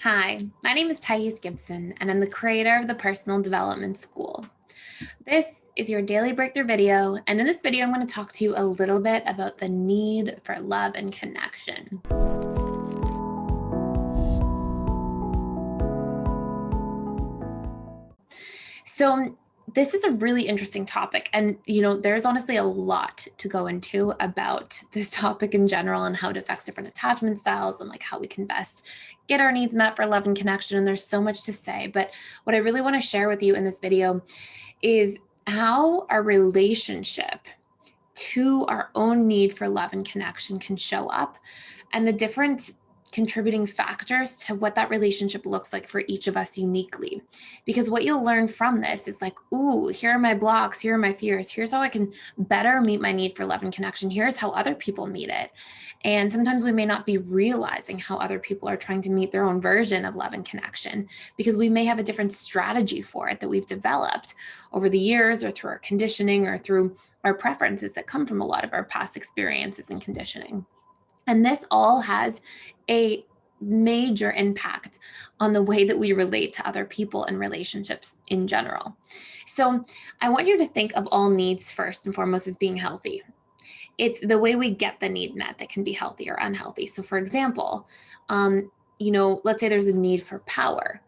Hi, my name is Gibson, and I'm the creator of the Personal Development School. This is your daily breakthrough video, and in this video, I'm going to talk to you a little bit about the need for love and connection. So, this is a really interesting topic, and there's honestly a lot to go into about this topic in general and how it affects different attachment styles and like how we can best get our needs met for love and connection. And there's so much to say, but what I really want to share with you in this video is how our relationship to our own need for love and connection can show up, and the different contributing factors to what that relationship looks like for each of us uniquely. Because what you'll learn from this is like, ooh, here are my blocks, here are my fears, here's how I can better meet my need for love and connection, here's how other people meet it. And sometimes we may not be realizing how other people are trying to meet their own version of love and connection, because we may have a different strategy for it that we've developed over the years, or through our conditioning, or through our preferences that come from a lot of our past experiences and conditioning. And this all has a major impact on the way that we relate to other people and relationships in general. So I want you to think of all needs first and foremost as being healthy. It's the way we get the need met that can be healthy or unhealthy. So for example, let's say there's a need for power.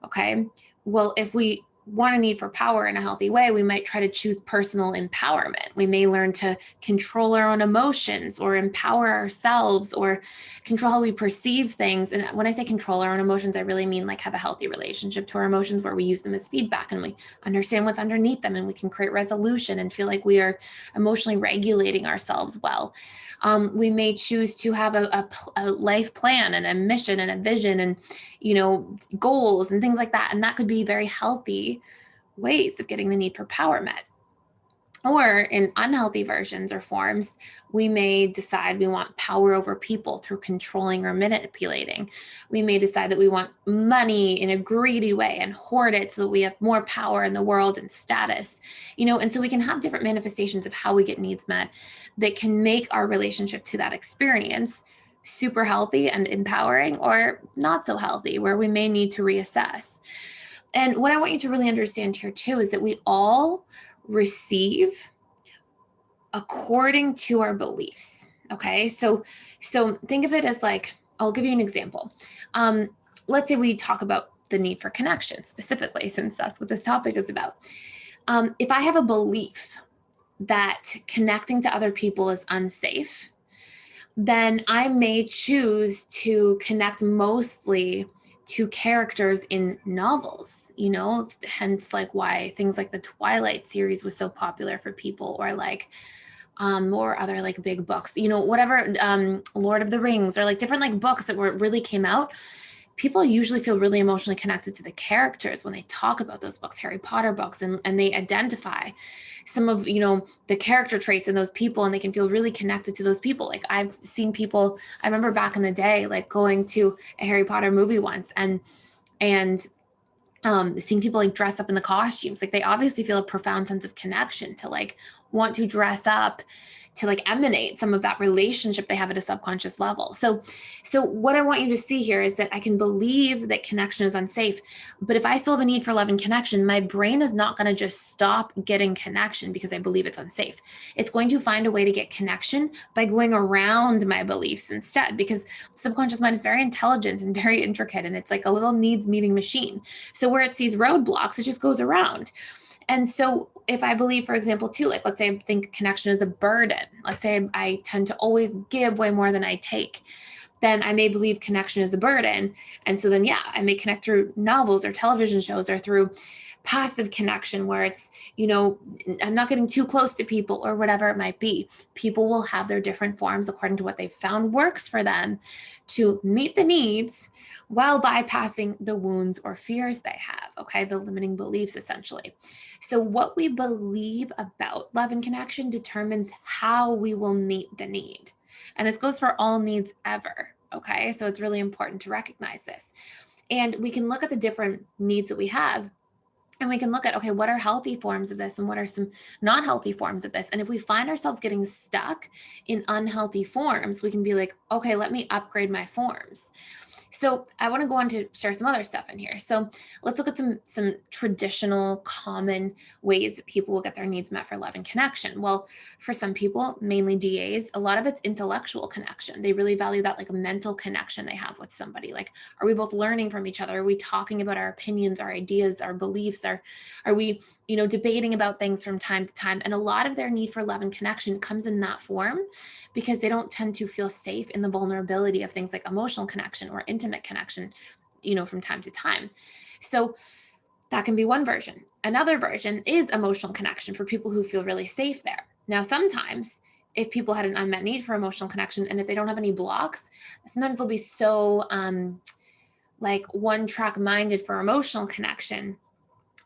Okay. Well, if we want a need for power in a healthy way, we might try to choose personal empowerment. We may learn to control our own emotions, or empower ourselves, or control how we perceive things. And when I say control our own emotions, I really mean like have a healthy relationship to our emotions where we use them as feedback and we understand what's underneath them, and we can create resolution and feel like we are emotionally regulating ourselves well. We may choose to have a life plan and a mission and a vision and goals and things like that. And that could be very healthy ways of getting the need for power met. Or in unhealthy versions or forms, we may decide we want power over people through controlling or manipulating. We may decide that we want money in a greedy way and hoard it so that we have more power in the world and status. And so we can have different manifestations of how we get needs met that can make our relationship to that experience super healthy and empowering, or not so healthy, where we may need to reassess. And what I want you to really understand here too is that we all receive according to our beliefs. Okay. So think of it as like, I'll give you an example. Let's say we talk about the need for connection specifically, since that's what this topic is about. If I have a belief that connecting to other people is unsafe, then I may choose to connect mostly to characters in novels, hence like why things like the Twilight series was so popular for people, or like or other like big books, whatever, Lord of the Rings, or like different like books that really came out. People usually feel really emotionally connected to the characters when they talk about those books, Harry Potter books, and they identify some of the character traits in those people, and they can feel really connected to those people. Like I've seen people, I remember back in the day, like going to a Harry Potter movie once, and seeing people like dress up in the costumes. Like they obviously feel a profound sense of connection to like want to dress up, to like emanate some of that relationship they have at a subconscious level. So what I want you to see here is that I can believe that connection is unsafe, but if I still have a need for love and connection, my brain is not going to just stop getting connection because I believe it's unsafe. It's going to find a way to get connection by going around my beliefs instead, because subconscious mind is very intelligent and very intricate, and it's like a little needs meeting machine. So where it sees roadblocks, it just goes around. And so if I believe, for example, too, like let's say I think connection is a burden. Let's say I tend to always give way more than I take. Then I may believe connection is a burden. And so then, yeah, I may connect through novels or television shows, or through passive connection where it's, I'm not getting too close to people, or whatever it might be. People will have their different forms according to what they've found works for them to meet the needs, while bypassing the wounds or fears they have. Okay. The limiting beliefs, essentially. So what we believe about love and connection determines how we will meet the need. And this goes for all needs ever. Okay. So it's really important to recognize this. And we can look at the different needs that we have And we can look at, okay, what are healthy forms of this and what are some not healthy forms of this? And if we find ourselves getting stuck in unhealthy forms, we can be like, okay, let me upgrade my forms. So I want to go on to share some other stuff in here. So let's look at some traditional common ways that people will get their needs met for love and connection. Well, for some people, mainly DAs, a lot of it's intellectual connection. They really value that like mental connection they have with somebody. Like, are we both learning from each other? Are we talking about our opinions, our ideas, our beliefs? Are we, debating about things from time to time? And a lot of their need for love and connection comes in that form because they don't tend to feel safe in the vulnerability of things like emotional connection or intimate connection, from time to time. So that can be one version. Another version is emotional connection for people who feel really safe there. Now, sometimes if people had an unmet need for emotional connection and if they don't have any blocks, sometimes they'll be so like one track minded for emotional connection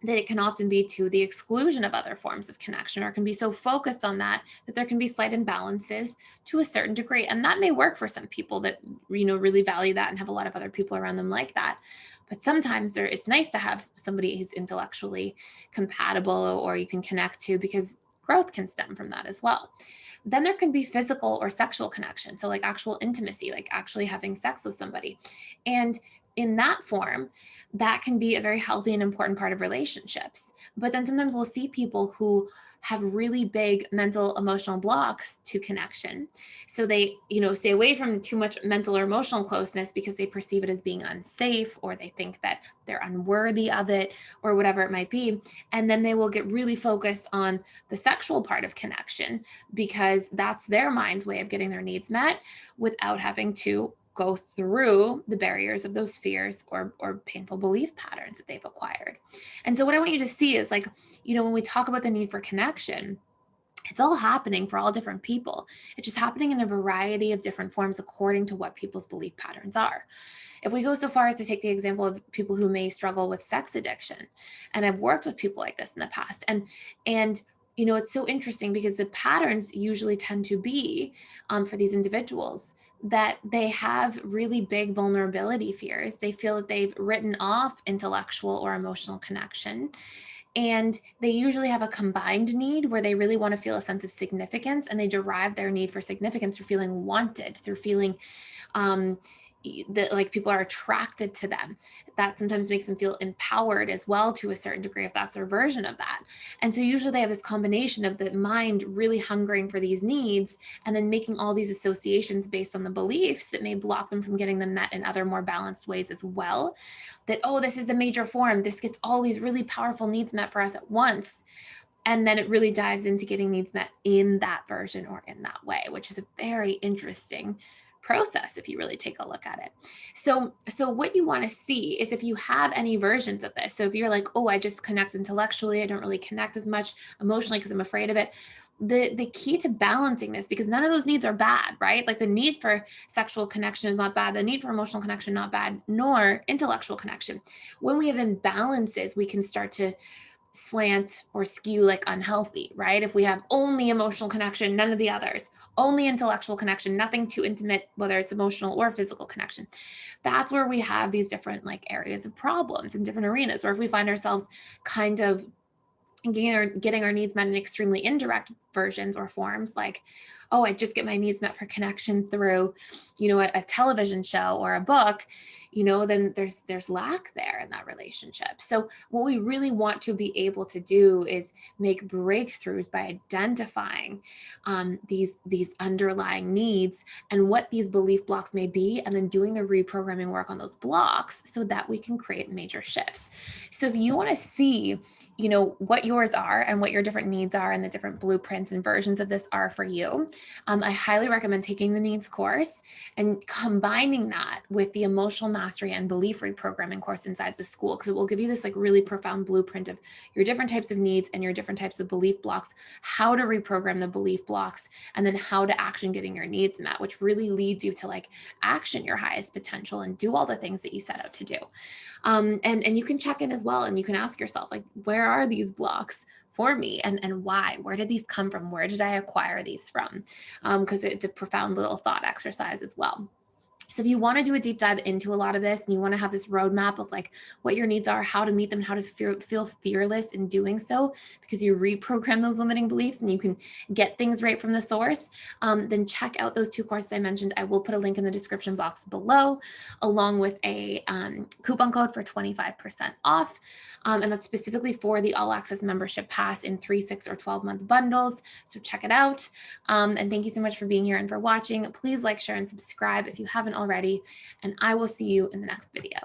that it can often be to the exclusion of other forms of connection, or can be so focused on that there can be slight imbalances to a certain degree. And that may work for some people that, really value that and have a lot of other people around them like that. But sometimes it's nice to have somebody who's intellectually compatible or you can connect to, because growth can stem from that as well. Then there can be physical or sexual connection. So like actual intimacy, like actually having sex with somebody. And in that form, that can be a very healthy and important part of relationships. But then sometimes we'll see people who have really big mental emotional blocks to connection. So they, stay away from too much mental or emotional closeness because they perceive it as being unsafe, or they think that they're unworthy of it, or whatever it might be. And then they will get really focused on the sexual part of connection because that's their mind's way of getting their needs met without having to go through the barriers of those fears or painful belief patterns that they've acquired. And so what I want you to see is like, when we talk about the need for connection, it's all happening for all different people. It's just happening in a variety of different forms according to what people's belief patterns are. If we go so far as to take the example of people who may struggle with sex addiction, and I've worked with people like this in the past, and it's so interesting because the patterns usually tend to be for these individuals that they have really big vulnerability fears. They feel that they've written off intellectual or emotional connection. And they usually have a combined need where they really want to feel a sense of significance, and they derive their need for significance through feeling wanted, through feeling um, that like people are attracted to them. That sometimes makes them feel empowered as well to a certain degree, if that's their version of that. And so usually they have this combination of the mind really hungering for these needs and then making all these associations based on the beliefs that may block them from getting them met in other more balanced ways as well. That, oh, this is the major form. This gets all these really powerful needs met for us at once. And then it really dives into getting needs met in that version or in that way, which is a very interesting process if you really take a look at it. So what you want to see is if you have any versions of this. So if you're like, oh, I just connect intellectually, I don't really connect as much emotionally because I'm afraid of it. The key to balancing this, because none of those needs are bad, right? Like the need for sexual connection is not bad, the need for emotional connection not bad, nor intellectual connection. When we have imbalances, we can start to slant or skew like unhealthy, right? If we have only emotional connection, none of the others, only intellectual connection, nothing too intimate, whether it's emotional or physical connection, that's where we have these different like areas of problems in different arenas. Or if we find ourselves kind of getting our needs met in extremely indirect versions or forms, like, oh, I just get my needs met for connection through, a television show or a book, then there's lack there in that relationship. So what we really want to be able to do is make breakthroughs by identifying these underlying needs and what these belief blocks may be, and then doing the reprogramming work on those blocks so that we can create major shifts. So if you want to see what yours are and what your different needs are and the different blueprints and versions of this are for you, I highly recommend taking the needs course and combining that with the emotional mastery and belief reprogramming course inside the school, because it will give you this like really profound blueprint of your different types of needs and your different types of belief blocks, how to reprogram the belief blocks, and then how to action getting your needs met, which really leads you to like action your highest potential and do all the things that you set out to do. And you can check in as well, and you can ask yourself, like, where are these blocks for me, and why? Where did these come from? Where did I acquire these from? Because it's a profound little thought exercise as well. So if you want to do a deep dive into a lot of this and you want to have this roadmap of like what your needs are, how to meet them, and how to feel fearless in doing so, because you reprogram those limiting beliefs and you can get things right from the source, then check out those 2 courses I mentioned. I will put a link in the description box below, along with a coupon code for 25% off. And that's specifically for the all access membership pass in 3, 6, or 12-month bundles. So check it out. And thank you so much for being here and for watching. Please like, share, and subscribe if you haven't already. And I will see you in the next video.